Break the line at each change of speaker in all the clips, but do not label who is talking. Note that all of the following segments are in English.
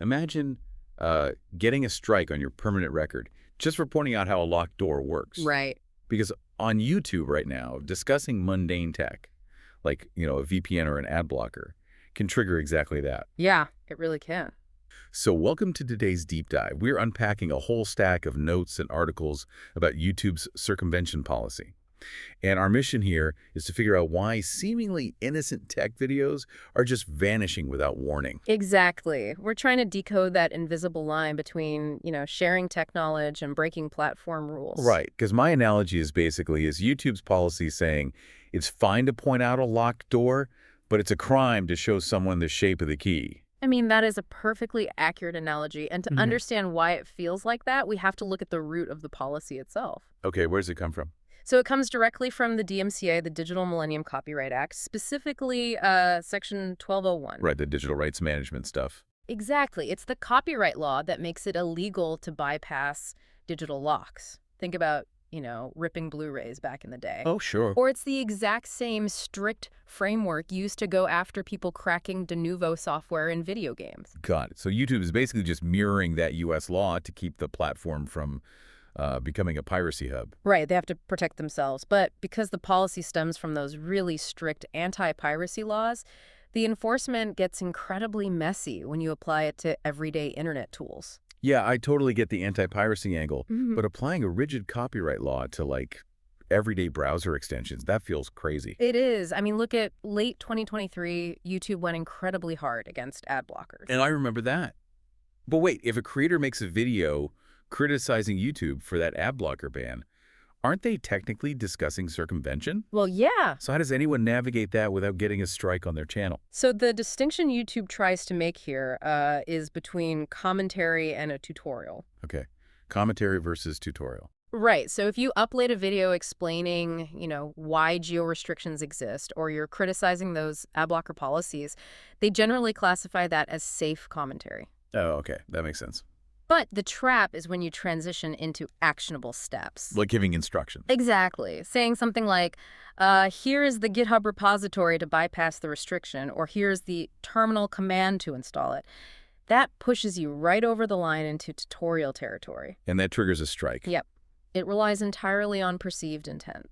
Imagine getting a strike on your permanent record just for pointing out how a locked door works.
Right.
Because on YouTube right now, discussing mundane tech, like, a VPN or an ad blocker, can trigger exactly that.
Yeah, it really can.
So welcome to today's deep dive. We're unpacking a whole stack of notes and articles about YouTube's circumvention policy. And our mission here is to figure out why seemingly innocent tech videos are just vanishing without warning.
Exactly. We're trying to decode that invisible line between, sharing tech knowledge and breaking platform rules.
Right, because my analogy is basically YouTube's policy saying it's fine to point out a locked door, but it's a crime to show someone the shape of the key.
I mean, that is a perfectly accurate analogy. And to understand why it feels like that, we have to look at the root of the policy itself.
Okay, where does it come from?
So it comes directly from the DMCA, the Digital Millennium Copyright Act, specifically Section 1201.
Right, the digital rights management stuff.
Exactly. It's the copyright law that makes it illegal to bypass digital locks. Think about, ripping Blu-rays back in the day.
Oh, sure.
Or it's the exact same strict framework used to go after people cracking de novo software in video games.
Got it. So YouTube is basically just mirroring that U.S. law to keep the platform from becoming a piracy hub.
Right, they have to protect themselves. But because the policy stems from those really strict anti-piracy laws, the enforcement gets incredibly messy when you apply it to everyday internet tools.
Yeah, I totally get the anti-piracy angle, but applying a rigid copyright law to, everyday browser extensions, that feels crazy.
It is. I mean, look at late 2023, YouTube went incredibly hard against ad blockers.
And I remember that. But wait, if a creator makes a video criticizing YouTube for that ad blocker ban, aren't they technically discussing circumvention?
Well, yeah.
So how does anyone navigate that without getting a strike on their channel?
So the distinction YouTube tries to make here is between commentary and a tutorial.
Okay, commentary versus tutorial.
Right. So if you upload a video explaining, why geo-restrictions exist, or you're criticizing those ad blocker policies, they generally classify that as safe commentary.
Oh, okay, that makes sense.
But the trap is when you transition into actionable steps.
Like giving instructions.
Exactly. Saying something like, here is the GitHub repository to bypass the restriction, or here's the terminal command to install it. That pushes you right over the line into tutorial territory.
And that triggers a strike.
Yep. It relies entirely on perceived intent.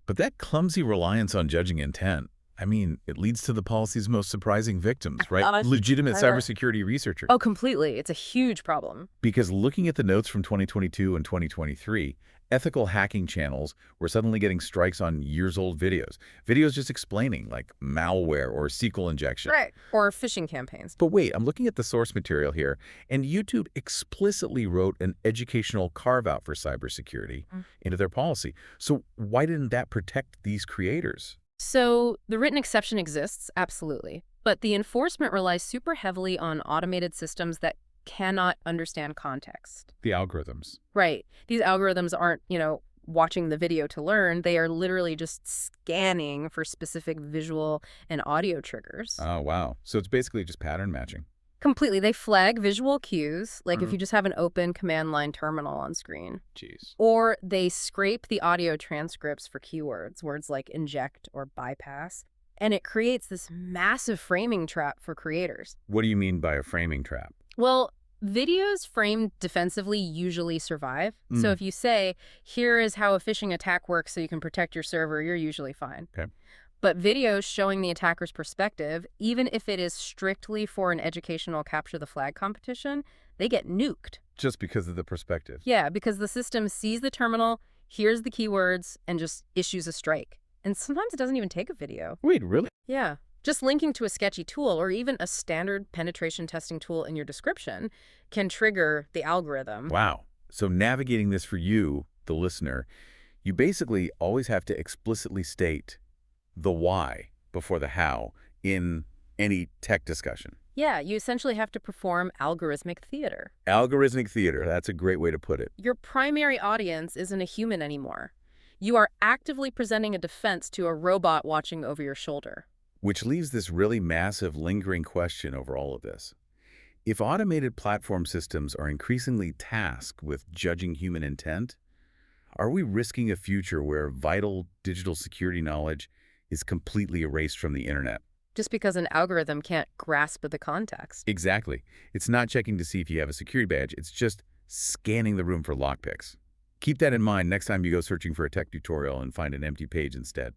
But that clumsy reliance on judging intent, it leads to the policy's most surprising victims, right? Legitimate cybersecurity researchers.
Oh, completely. It's a huge problem.
Because looking at the notes from 2022 and 2023, ethical hacking channels were suddenly getting strikes on years-old videos. Videos just explaining, malware or SQL injection.
Right. Or phishing campaigns.
But wait, I'm looking at the source material here, and YouTube explicitly wrote an educational carve-out for cybersecurity into their policy. So why didn't that protect these creators?
So the written exception exists, absolutely. But the enforcement relies super heavily on automated systems that cannot understand context.
The algorithms.
Right. These algorithms aren't, watching the video to learn. They are literally just scanning for specific visual and audio triggers.
Oh, wow. So it's basically just pattern matching.
Completely. They flag visual cues, like if you just have an open command line terminal on screen.
Jeez.
Or they scrape the audio transcripts for keywords, words like inject or bypass. And it creates this massive framing trap for creators.
What do you mean by a framing trap?
Well, videos framed defensively usually survive. So if you say, here is how a phishing attack works so you can protect your server, you're usually fine.
Okay.
But videos showing the attacker's perspective, even if it is strictly for an educational capture the flag competition, they get nuked.
Just because of the perspective?
Yeah, because the system sees the terminal, hears the keywords, and just issues a strike. And sometimes it doesn't even take a video.
Wait, really?
Yeah. Just linking to a sketchy tool or even a standard penetration testing tool in your description can trigger the algorithm.
Wow. So navigating this for you, the listener, you basically always have to explicitly state the why before the how in any tech discussion.
Yeah, you essentially have to perform algorithmic theater.
Algorithmic theater, that's a great way to put it.
Your primary audience isn't a human anymore. You are actively presenting a defense to a robot watching over your shoulder.
Which leaves this really massive, lingering question over all of this. If automated platform systems are increasingly tasked with judging human intent, are we risking a future where vital digital security knowledge is completely erased from the internet?
just because an algorithm can't grasp the context.
Exactly. It's not checking to see if you have a security badge. It's just scanning the room for lockpicks. Keep that in mind next time you go searching for a tech tutorial and find an empty page instead.